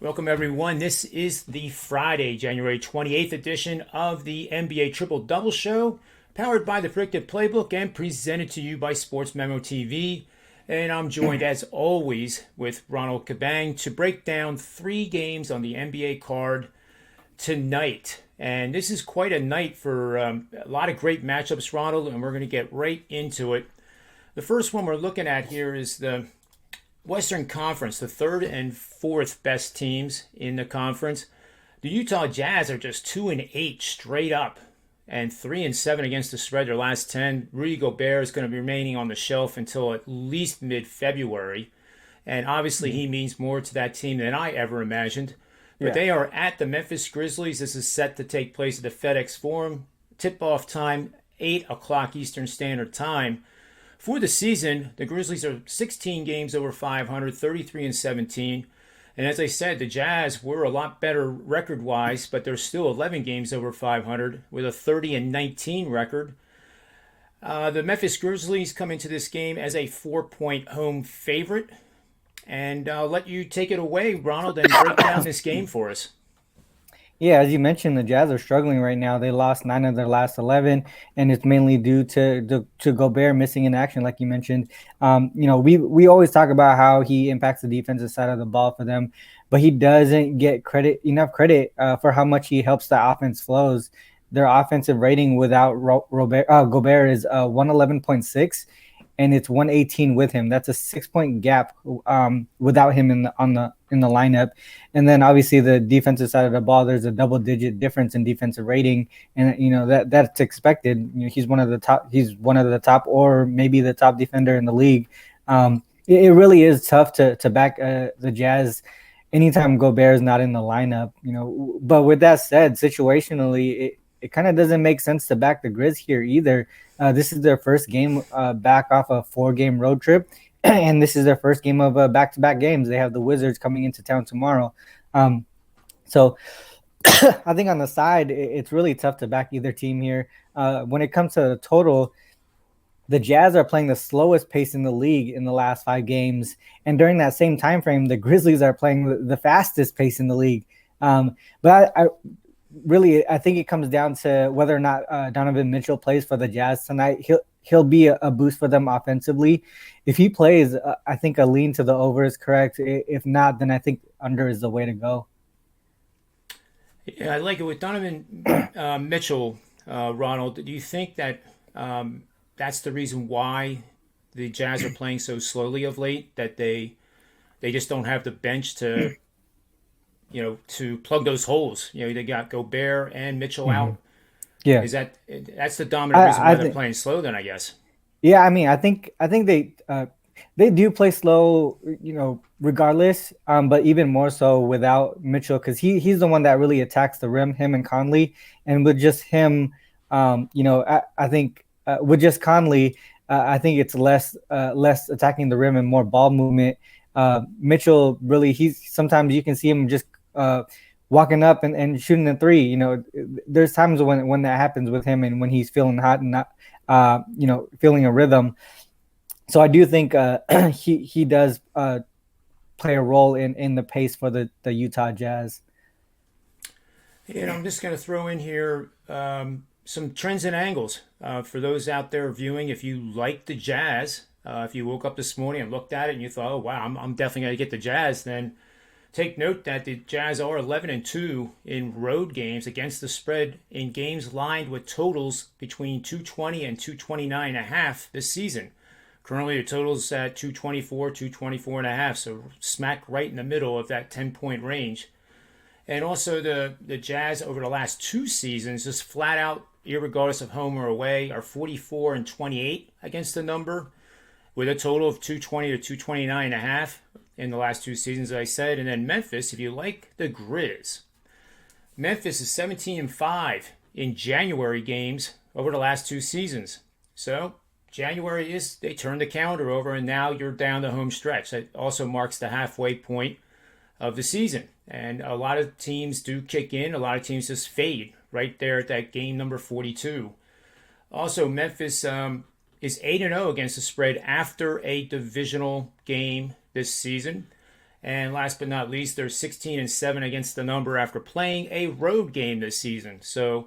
Welcome, everyone. This is the Friday, January 28th edition of the NBA Triple Double Show, powered by the Predictive Playbook and presented to you by SportsMemo TV. And I'm joined, as always, with Ronald Cabang to break down three games on the NBA card tonight. And this is quite a night for a lot of great matchups, Ronald, and we're going to get right into it. The first one we're looking at here is the Western Conference, the third and fourth best teams in the conference. The Utah Jazz are just 2-8 straight up and 3-7 against the spread their last 10. Rudy Gobert is going to be remaining on the shelf until at least mid-February. And obviously he means more to that team than I ever imagined. But they are at the Memphis Grizzlies. This is set to take place at the FedEx Forum. Tip-off time, 8 o'clock Eastern Standard Time. For the season, the Grizzlies are 16 games over 500, 33-17. And as I said, the Jazz were a lot better record-wise, but they're still 11 games over 500 with a 30-19 record. The Memphis Grizzlies come into this game as a 4-point home favorite. And I'll let you take it away, Ronald, and break down this game for us. Yeah, as you mentioned, the Jazz are struggling right now. They lost 9 of their last 11, and it's mainly due to Gobert missing in action, like you mentioned. We always talk about how he impacts the defensive side of the ball for them, but he doesn't get enough credit for how much he helps the offense flows. Their offensive rating without Gobert is 111.6. And it's 118 with him. That's a 6-point gap without him in the lineup. And then obviously the defensive side of the ball, there's a double-digit difference in defensive rating, and that's expected. He's one of the top, or maybe the top defender in the league. It really is tough to back the Jazz anytime Gobert is not in the lineup. But with that said, situationally, it kind of doesn't make sense to back the Grizz here either. This is their first game back off a 4-game road trip, and this is their first game of back-to-back games. They have the Wizards coming into town tomorrow. So I think on the side, it's really tough to back either team here. When it comes to the total, the Jazz are playing the slowest pace in the league in the last 5 games, and during that same time frame, the Grizzlies are playing the fastest pace in the league. But I think it comes down to whether or not Donovan Mitchell plays for the Jazz tonight. He'll be a boost for them offensively. If he plays, I think a lean to the over is correct. If not, then I think under is the way to go. Yeah, I like it with Donovan Mitchell, Ronald. Do you think that that's the reason why the Jazz are playing so slowly of late? That they just don't have the bench to to plug those holes. They got Gobert and Mitchell out. Yeah, That's the dominant reason why they're think, playing slow? Then I guess. yeah, I mean, I think they do play slow, regardless. But even more so without Mitchell, because he's the one that really attacks the rim. Him and Conley, and with just him, I think with just Conley, I think it's less attacking the rim and more ball movement. Mitchell really, sometimes you can see him just walking up and shooting a three. There's times when that happens with him, and when he's feeling hot and not feeling a rhythm. So I do think he does play a role in the pace for the Utah Jazz. I'm just going to throw in here some trends and angles for those out there viewing. If you like the Jazz, if you woke up this morning and looked at it and you thought, oh wow, I'm definitely going to get the Jazz, then take note that the Jazz are 11-2 in road games against the spread in games lined with totals between 220 and 229.5 this season. Currently, the total's at 224, 224.5, so smack right in the middle of that 10-point range. And also the Jazz over the last 2 seasons, just flat out, irregardless of home or away, are 44-28 against the number, with a total of 220 to 229.5 in the last 2 seasons, as I said. And then Memphis, if you like the Grizz, Memphis is 17-5 in January games over the last 2 seasons. So January they turned the calendar over, and now you're down the home stretch. That also marks the halfway point of the season. And a lot of teams do kick in. A lot of teams just fade right there at that game number 42. Also, Memphis is 8-0 against the spread after a divisional game this season. And last but not least, they're 16-7 against the number after playing a road game this season. So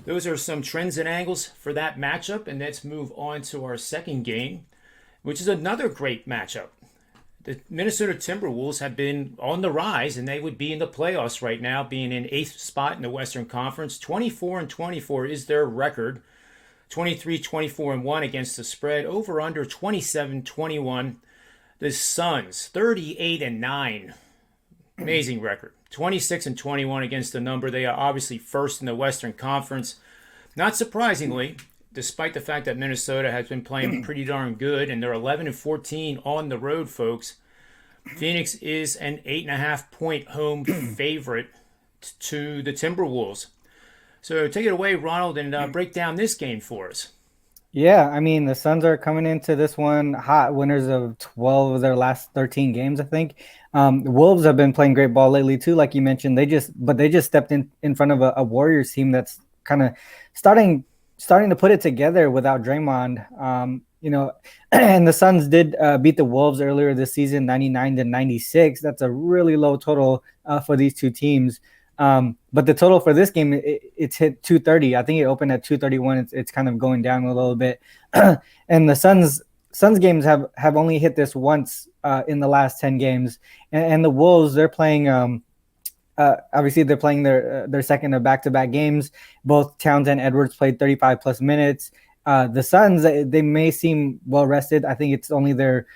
those are some trends and angles for that matchup. And let's move on to our second game, which is another great matchup. The Minnesota Timberwolves have been on the rise, and they would be in the playoffs right now, being in 8th spot in the Western Conference. 24-24 is their record. 23-24-1 against the spread. Over under 27-21. The Suns 38-9. Amazing record. 26-21 against the number. They are obviously first in the Western Conference. Not surprisingly, despite the fact that Minnesota has been playing pretty darn good, and they're 11-14 on the road, folks. Phoenix is an 8.5-point home favorite to the Timberwolves. So take it away, Ronald, and break down this game for us. Yeah, I mean, the Suns are coming into this one hot, winners of 12 of their last 13 games, I think. The Wolves have been playing great ball lately too, like you mentioned. They just stepped in front of a Warriors team that's kind of starting to put it together without Draymond. And the Suns did beat the Wolves earlier this season, 99-96. That's a really low total for these two teams. But the total for this game, it's hit 230. I think it opened at 231. It's kind of going down a little bit. And the Suns games have only hit this once in the last 10 games. And the Wolves, they're playing obviously they're playing their second of back-to-back games. Both Towns and Edwards played 35 plus minutes. The Suns, they may seem well rested. I think it's only their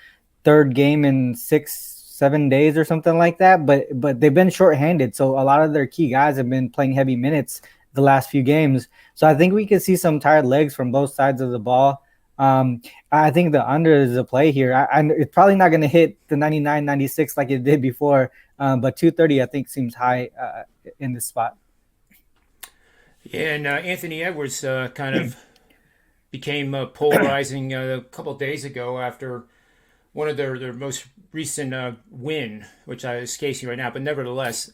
third game in 6-7 days or something like that, but they've been shorthanded, so a lot of their key guys have been playing heavy minutes the last few games. So I think we could see some tired legs from both sides of the ball. I think the under is a play here. It's probably not going to hit the 99-96 like it did before, but 230 I think seems high in this spot. Yeah, and Anthony Edwards kind of became polarizing a couple of days ago after one of their most recent win, which I escapes me right now, but nevertheless,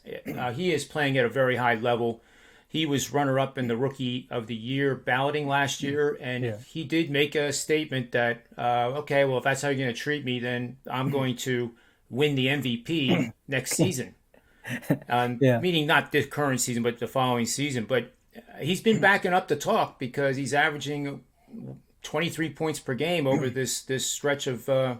he is playing at a very high level. He was runner-up in the Rookie of the Year balloting last year, and he did make a statement that, okay, well, if that's how you're going to treat me, then I'm going to win the MVP next season. Meaning not this current season, but the following season. But he's been backing up the talk because he's averaging 23 points per game over this stretch of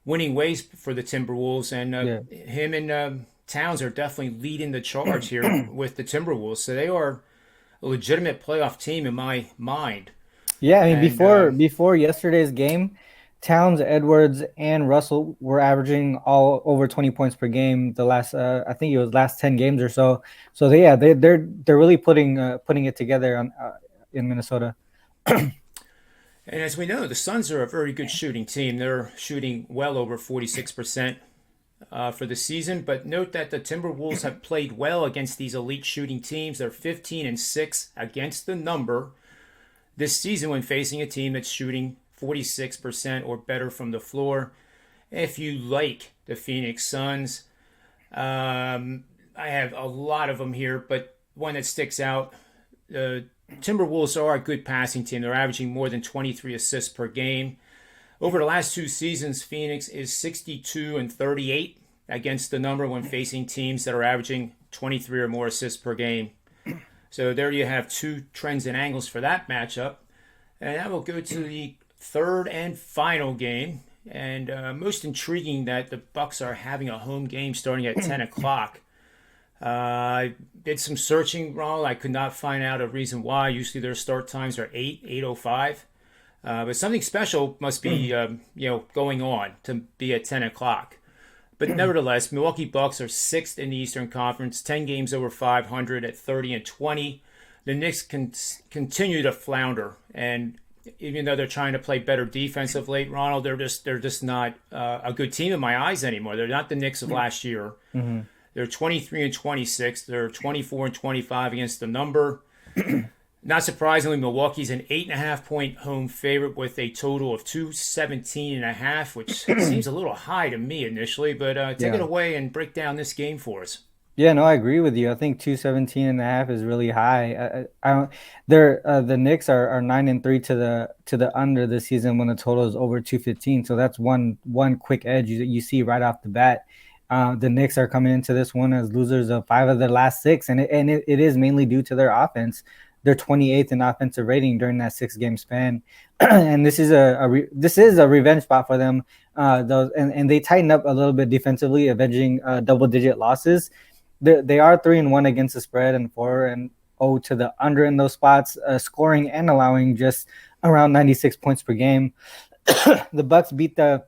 winning ways for the Timberwolves, and him and Towns are definitely leading the charge here with the Timberwolves. So they are a legitimate playoff team in my mind. Yeah, I mean, before yesterday's game, Towns, Edwards, and Russell were averaging all over 20 points per game the last I think it was last 10 games or so. So they're really putting it together in Minnesota. And as we know, the Suns are a very good shooting team. They're shooting well over 46% for the season. But note that the Timberwolves have played well against these elite shooting teams. They're 15-6 against the number this season when facing a team that's shooting 46% or better from the floor. If you like the Phoenix Suns, I have a lot of them here, but one that sticks out, the Timberwolves are a good passing team. They're averaging more than 23 assists per game. Over the last two seasons, Phoenix is 62-38 against the number when facing teams that are averaging 23 or more assists per game. So there you have two trends and angles for that matchup. And now we'll go to the third and final game. And most intriguing that the Bucks are having a home game starting at 10 o'clock. I did some searching, Ronald. I could not find out a reason why. Usually their start times are 8:05. But something special must be going on to be at 10 o'clock. But nevertheless, Milwaukee Bucks are sixth in the Eastern Conference, 10 games over 500 at 30-20. The Knicks continue to flounder, and even though they're trying to play better defense of late, Ronald, they're just not a good team in my eyes anymore. They're not the Knicks of last year. Mm-hmm. They're 23-26. They're 24-25 against the number. Not surprisingly, Milwaukee's an 8.5-point home favorite with a total of 217.5, which seems a little high to me initially. But take it away and break down this game for us. Yeah, no, I agree with you. I think 217.5 is really high. The Knicks are 9-3 to the under this season when the total is over 215. So that's one quick edge you see right off the bat. The Knicks are coming into this one as losers of 5 of their last 6, and it is mainly due to their offense. They're 28th in offensive rating during that 6 game span, and this is a revenge spot for them. And they tighten up a little bit defensively, avenging double-digit losses. They are 3-1 against the spread and 4-0 to the under in those spots, scoring and allowing just around 96 points per game. The Bucks beat the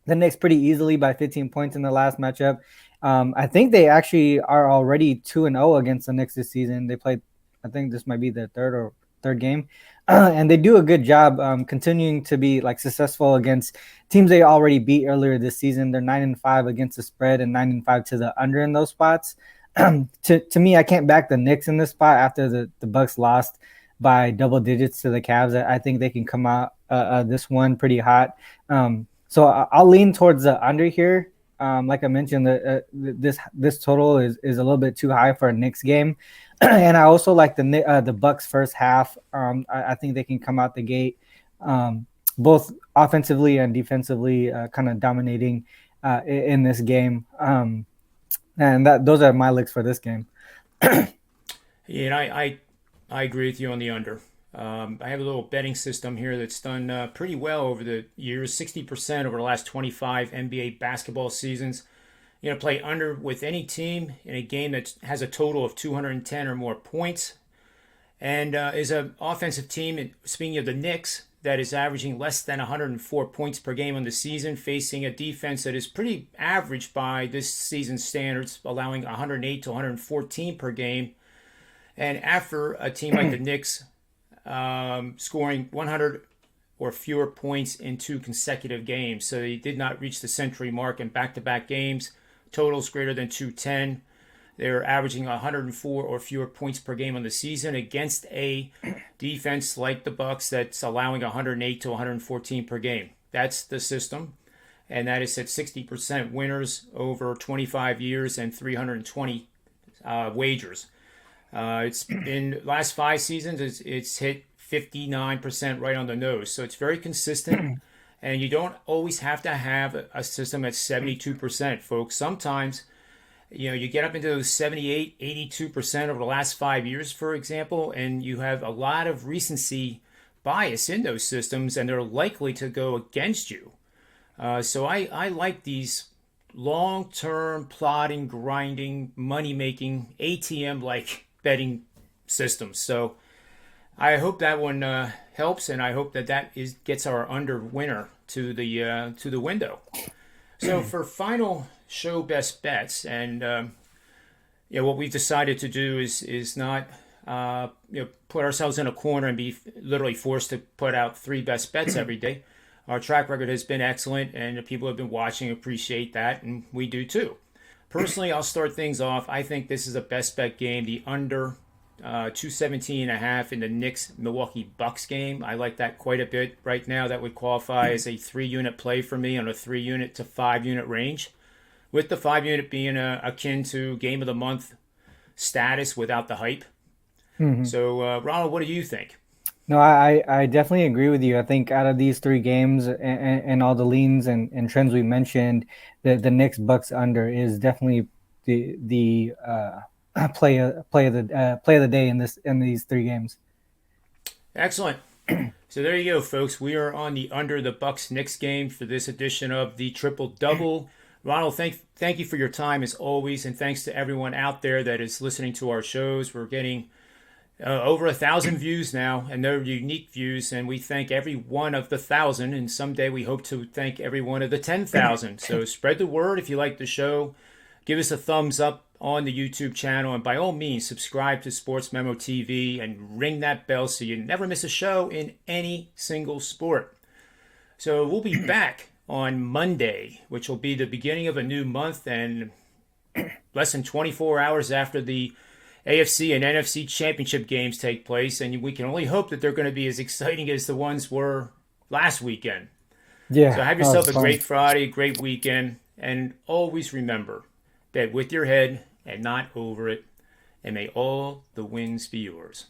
Knicks pretty easily by 15 points in the last matchup. I think they actually are already 2-0 against the Knicks this season. They played, I think this might be the third game, and they do a good job continuing to be like successful against teams they already beat earlier this season. They're 9-5 against the spread and 9-5 to the under in those spots. To me, I can't back the Knicks in this spot after the Bucks lost by double digits to the Cavs. I think they can come out this one pretty hot. So I'll lean towards the under here. Like I mentioned, this total is a little bit too high for a Knicks game, and I also like the Bucks first half. I think they can come out the gate, both offensively and defensively, kind of dominating in this game. And those are my licks for this game. Yeah, and I agree with you on the under. I have a little betting system here that's done pretty well over the years, 60% over the last 25 NBA basketball seasons. Play under with any team in a game that has a total of 210 or more points, and is an offensive team, speaking of the Knicks, that is averaging less than 104 points per game on the season, facing a defense that is pretty average by this season's standards, allowing 108 to 114 per game. And after a team like the Knicks scoring 100 or fewer points in 2 consecutive games. So they did not reach the century mark in back-to-back games. Totals greater than 210. They're averaging 104 or fewer points per game on the season against a defense like the Bucks that's allowing 108 to 114 per game. That's the system, and that is at 60% winners over 25 years and 320 wagers. It's in last 5 seasons, it's hit 59% right on the nose. So it's very consistent, and you don't always have to have a system at 72%, folks. Sometimes, you get up into those 78, 82% over the last 5 years, for example, and you have a lot of recency bias in those systems, and they're likely to go against you. So I like these long-term plotting, grinding, money-making, ATM-like betting systems. So I hope that one helps, and I hope that gets our under winner to the window. So for final show best bets, and what we've decided to do is not put ourselves in a corner and be literally forced to put out 3 best bets every day. Our track record has been excellent, and the people who have been watching appreciate that, and we do too. Personally, I'll start things off. I think this is a best bet game. The under 217.5 in the Knicks-Milwaukee Bucks game. I like that quite a bit right now. That would qualify as a 3-unit play for me on a 3-unit to 5-unit range, with the 5-unit being akin to game of the month status without the hype. Mm-hmm. So, Ronald, what do you think? No, I definitely agree with you. I think out of these 3 games and all the leans and trends we mentioned, the Knicks Bucks under is definitely the play of the day in these 3 games. Excellent. So there you go, folks. We are on the under the Bucks Knicks game for this edition of the Triple Double. Ronald, thank you for your time as always, and thanks to everyone out there that is listening to our shows. We're getting over 1,000 views now, and they're unique views, and we thank every one of the 1,000, and someday we hope to thank every one of the 10,000. So spread the word if you like the show. Give us a thumbs up on the YouTube channel, and by all means, subscribe to SportsMemo TV and ring that bell so you never miss a show in any single sport. So we'll be back on Monday, which will be the beginning of a new month, and less than 24 hours after the AFC and NFC championship games take place, and we can only hope that they're going to be as exciting as the ones were last weekend. Yeah. So have yourself a great Friday, great weekend, and always remember, bet with your head and not over it, and may all the wins be yours.